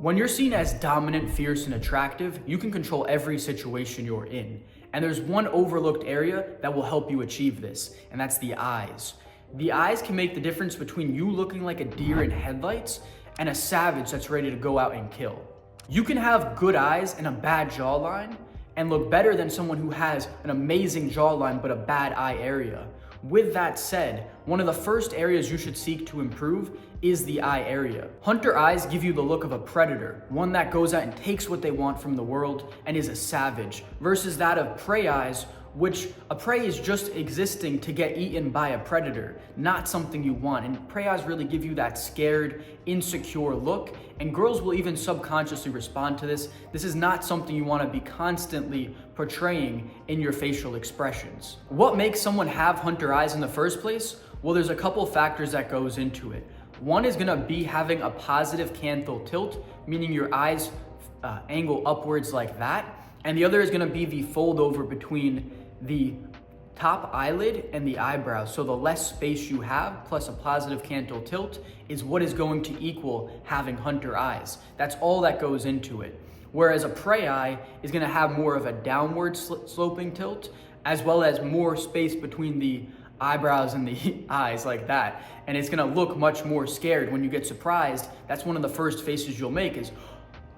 When you're seen as dominant, fierce, and attractive, you can control every situation you're in. And there's one overlooked area that will help you achieve this, and that's the eyes. The eyes can make the difference between you looking like a deer in headlights and a savage that's ready to go out and kill. You can have good eyes and a bad jawline and look better than someone who has an amazing jawline but a bad eye area. With that said, one of the first areas you should seek to improve is the eye area. Hunter eyes give you the look of a predator, one that goes out and takes what they want from the world and is a savage, versus that of prey eyes, which a prey is just existing to get eaten by a predator, not something you want. And prey eyes really give you that scared, insecure look, and girls will even subconsciously respond to this. This is not something you want to be constantly portraying in your facial expressions. What makes someone have hunter eyes in the first place? Well, there's a couple factors that goes into it. One is gonna be having a positive canthal tilt, meaning your eyes angle upwards like that. And the other is gonna be the fold over between the top eyelid and the eyebrow. So the less space you have, plus a positive canthal tilt, is what is going to equal having hunter eyes. That's all that goes into it. Whereas a prey eye is gonna have more of a downward sloping tilt, as well as more space between the eyebrows and the eyes like that. And it's gonna look much more scared when you get surprised. That's one of the first faces you'll make is,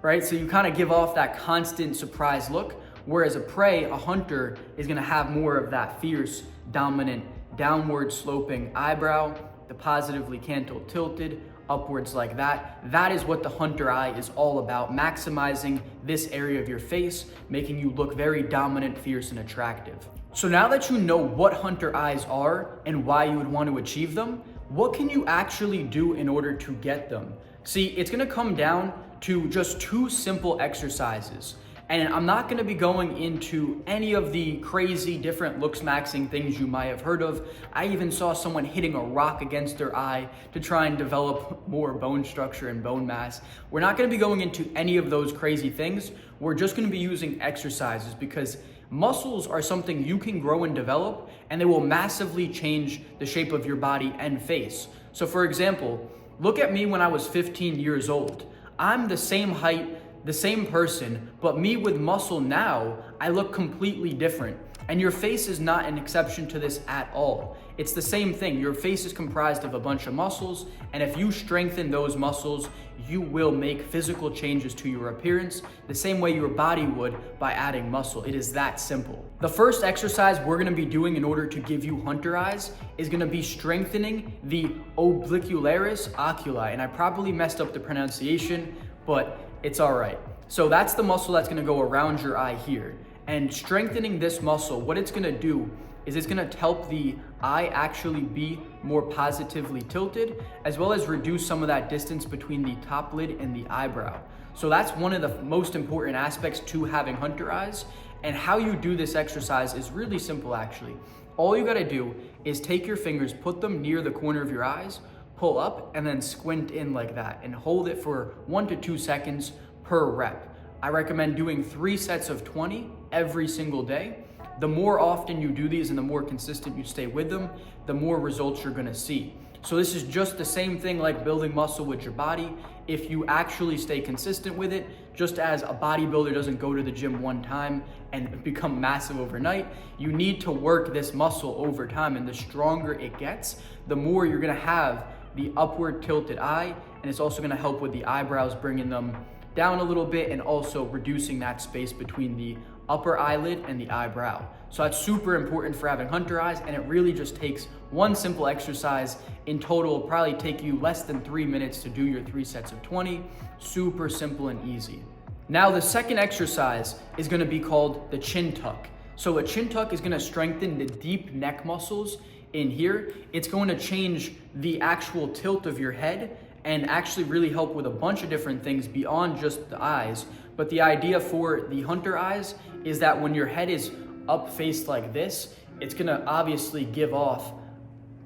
right? So you kind of give off that constant surprise look, whereas a prey, a hunter, is gonna have more of that fierce, dominant, downward sloping eyebrow, the positively canthal tilted, upwards like that. That is what the hunter eye is all about, maximizing this area of your face, making you look very dominant, fierce, and attractive. So now that you know what hunter eyes are and why you would want to achieve them, what can you actually do in order to get them? See, it's gonna come down to just two simple exercises. And I'm not gonna be going into any of the crazy different looks maxing things you might have heard of. I even saw someone hitting a rock against their eye to try and develop more bone structure and bone mass. We're not gonna be going into any of those crazy things. We're just gonna be using exercises because muscles are something you can grow and develop, and they will massively change the shape of your body and face. So for example, look at me when I was 15 years old. I'm the same height, the same person, but me with muscle now, I look completely different. And your face is not an exception to this at all. It's the same thing. Your face is comprised of a bunch of muscles, and if you strengthen those muscles, you will make physical changes to your appearance the same way your body would by adding muscle. It is that simple. The first exercise we're gonna be doing in order to give you hunter eyes is gonna be strengthening the Obicularis oculi. And I probably messed up the pronunciation, but it's all right. So that's the muscle that's gonna go around your eye here. And strengthening this muscle, what it's gonna do is it's gonna help the eye actually be more positively tilted, as well as reduce some of that distance between the top lid and the eyebrow. So that's one of the most important aspects to having hunter eyes. And how you do this exercise is really simple actually. All you gotta do is take your fingers, put them near the corner of your eyes, pull up, and then squint in like that, and hold it for 1 to 2 seconds per rep. I recommend doing 3 sets of 20 every single day. The more often you do these and the more consistent you stay with them, the more results you're gonna see. So this is just the same thing like building muscle with your body. If you actually stay consistent with it, just as a bodybuilder doesn't go to the gym one time and become massive overnight, you need to work this muscle over time, and the stronger it gets, the more you're gonna have the upward tilted eye, and it's also gonna help with the eyebrows, bringing them down a little bit and also reducing that space between the upper eyelid and the eyebrow. So that's super important for having hunter eyes, and it really just takes one simple exercise. In total, it'll probably take you less than 3 minutes to do your 3 sets of 20. Super simple and easy. Now the second exercise is gonna be called the chin tuck. So a chin tuck is gonna strengthen the deep neck muscles in here. It's going to change the actual tilt of your head and actually really help with a bunch of different things beyond just the eyes. But the idea for the hunter eyes is that when your head is up faced like this, it's gonna obviously give off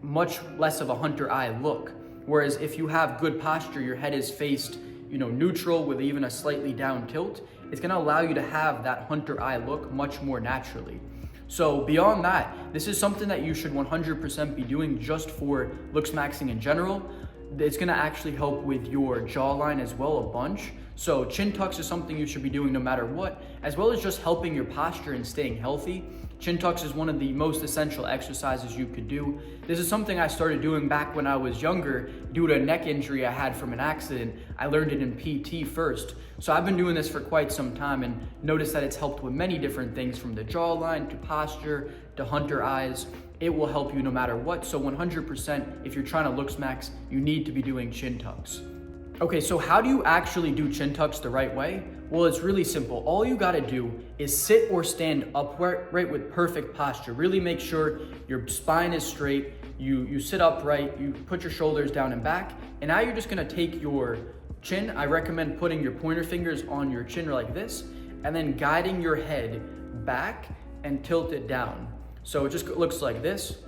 much less of a hunter eye look. Whereas if you have good posture, your head is faced, neutral with even a slightly down tilt, it's gonna allow you to have that hunter eye look much more naturally. So beyond that, this is something that you should 100% be doing just for looks maxing in general. It's gonna actually help with your jawline as well a bunch. So chin tucks is something you should be doing no matter what, as well as just helping your posture and staying healthy. Chin tucks is one of the most essential exercises you could do. This is something I started doing back when I was younger due to a neck injury I had from an accident. I learned it in PT first. So I've been doing this for quite some time and noticed that it's helped with many different things, from the jawline to posture to hunter eyes. It will help you no matter what. So 100%, if you're trying to look max, you need to be doing chin tucks. Okay, so how do you actually do chin tucks the right way? Well, it's really simple. All you gotta do is sit or stand upright with perfect posture. Really make sure your spine is straight, you sit upright, you put your shoulders down and back, and now you're just gonna take your chin. I recommend putting your pointer fingers on your chin like this, and then guiding your head back and tilt it down. So it just looks like this.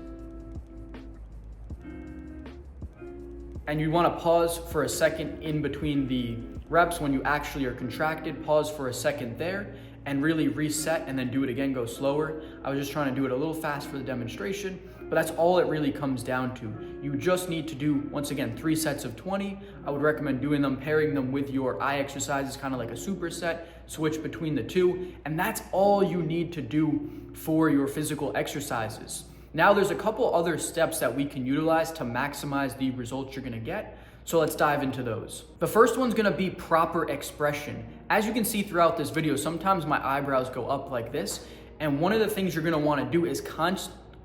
And you wanna pause for a second in between the reps when you actually are contracted. Pause for a second there and really reset, and then do it again, go slower. I was just trying to do it a little fast for the demonstration, but that's all it really comes down to. You just need to do, once again, 3 sets of 20. I would recommend doing them, pairing them with your eye exercises, kind of like a superset, switch between the two, and that's all you need to do for your physical exercises. Now there's a couple other steps that we can utilize to maximize the results you're gonna get. So let's dive into those. The first one's gonna be proper expression. As you can see throughout this video, sometimes my eyebrows go up like this. And one of the things you're gonna wanna do is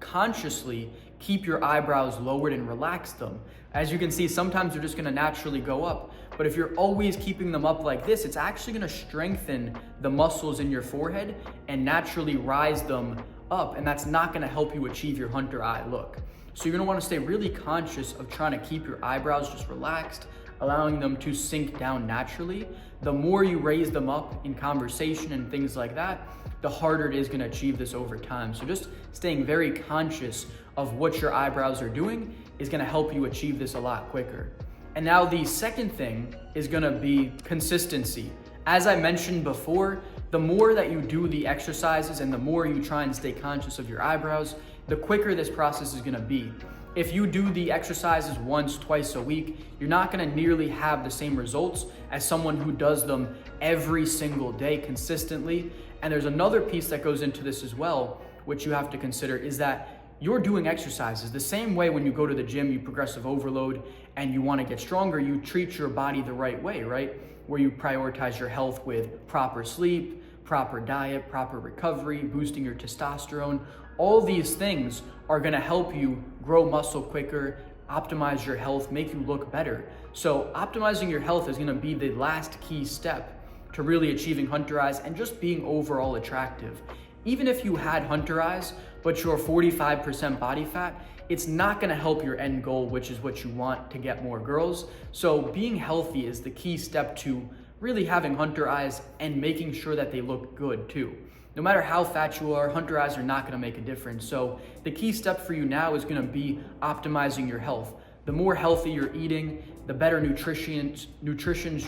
consciously keep your eyebrows lowered and relax them. As you can see, sometimes they're just gonna naturally go up. But if you're always keeping them up like this, it's actually gonna strengthen the muscles in your forehead and naturally rise them up, and that's not gonna help you achieve your hunter eye look. So you're gonna wanna stay really conscious of trying to keep your eyebrows just relaxed, allowing them to sink down naturally. The more you raise them up in conversation and things like that, the harder it is gonna achieve this over time. So just staying very conscious of what your eyebrows are doing is gonna help you achieve this a lot quicker. And now the second thing is gonna be consistency. As I mentioned before, the more that you do the exercises and the more you try and stay conscious of your eyebrows, the quicker this process is gonna be. If you do the exercises once, twice a week, you're not gonna nearly have the same results as someone who does them every single day consistently. And there's another piece that goes into this as well, which you have to consider, is that you're doing exercises the same way. When you go to the gym, you progressive overload and you wanna get stronger, you treat your body the right way, right? Where you prioritize your health with proper sleep, proper diet, proper recovery, boosting your testosterone. All these things are gonna help you grow muscle quicker, optimize your health, make you look better. So optimizing your health is gonna be the last key step to really achieving hunter eyes and just being overall attractive. Even if you had hunter eyes, but you're 45% body fat, it's not gonna help your end goal, which is what you want, to get more girls. So being healthy is the key step to really having hunter eyes and making sure that they look good too. No matter how fat you are, hunter eyes are not gonna make a difference. So the key step for you now is gonna be optimizing your health. The more healthy you're eating, the better nutritions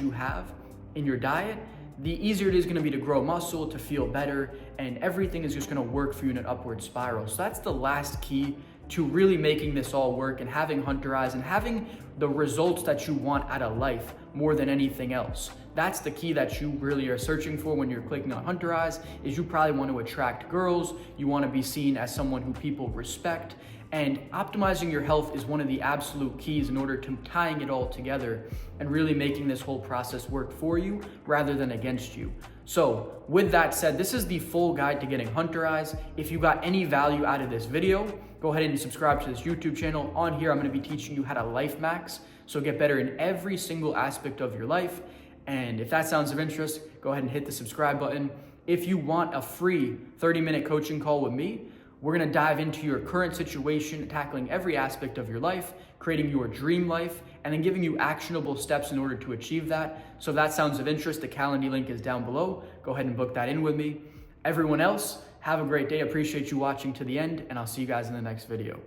you have in your diet, the easier it is gonna be to grow muscle, to feel better, and everything is just gonna work for you in an upward spiral. So that's the last key to really making this all work and having hunter eyes and having the results that you want out of life more than anything else. That's the key that you really are searching for when you're clicking on hunter eyes, is you probably want to attract girls, you want to be seen as someone who people respect, and optimizing your health is one of the absolute keys in order to tying it all together and really making this whole process work for you rather than against you. So with that said, this is the full guide to getting hunter eyes. If you got any value out of this video, go ahead and subscribe to this YouTube channel. On here, I'm gonna be teaching you how to life max, so get better in every single aspect of your life. And if that sounds of interest, go ahead and hit the subscribe button. If you want a free 30-minute coaching call with me, we're gonna dive into your current situation, tackling every aspect of your life, creating your dream life, and then giving you actionable steps in order to achieve that. So if that sounds of interest, the Calendly link is down below. Go ahead and book that in with me. Everyone else, have a great day. Appreciate you watching to the end, and I'll see you guys in the next video.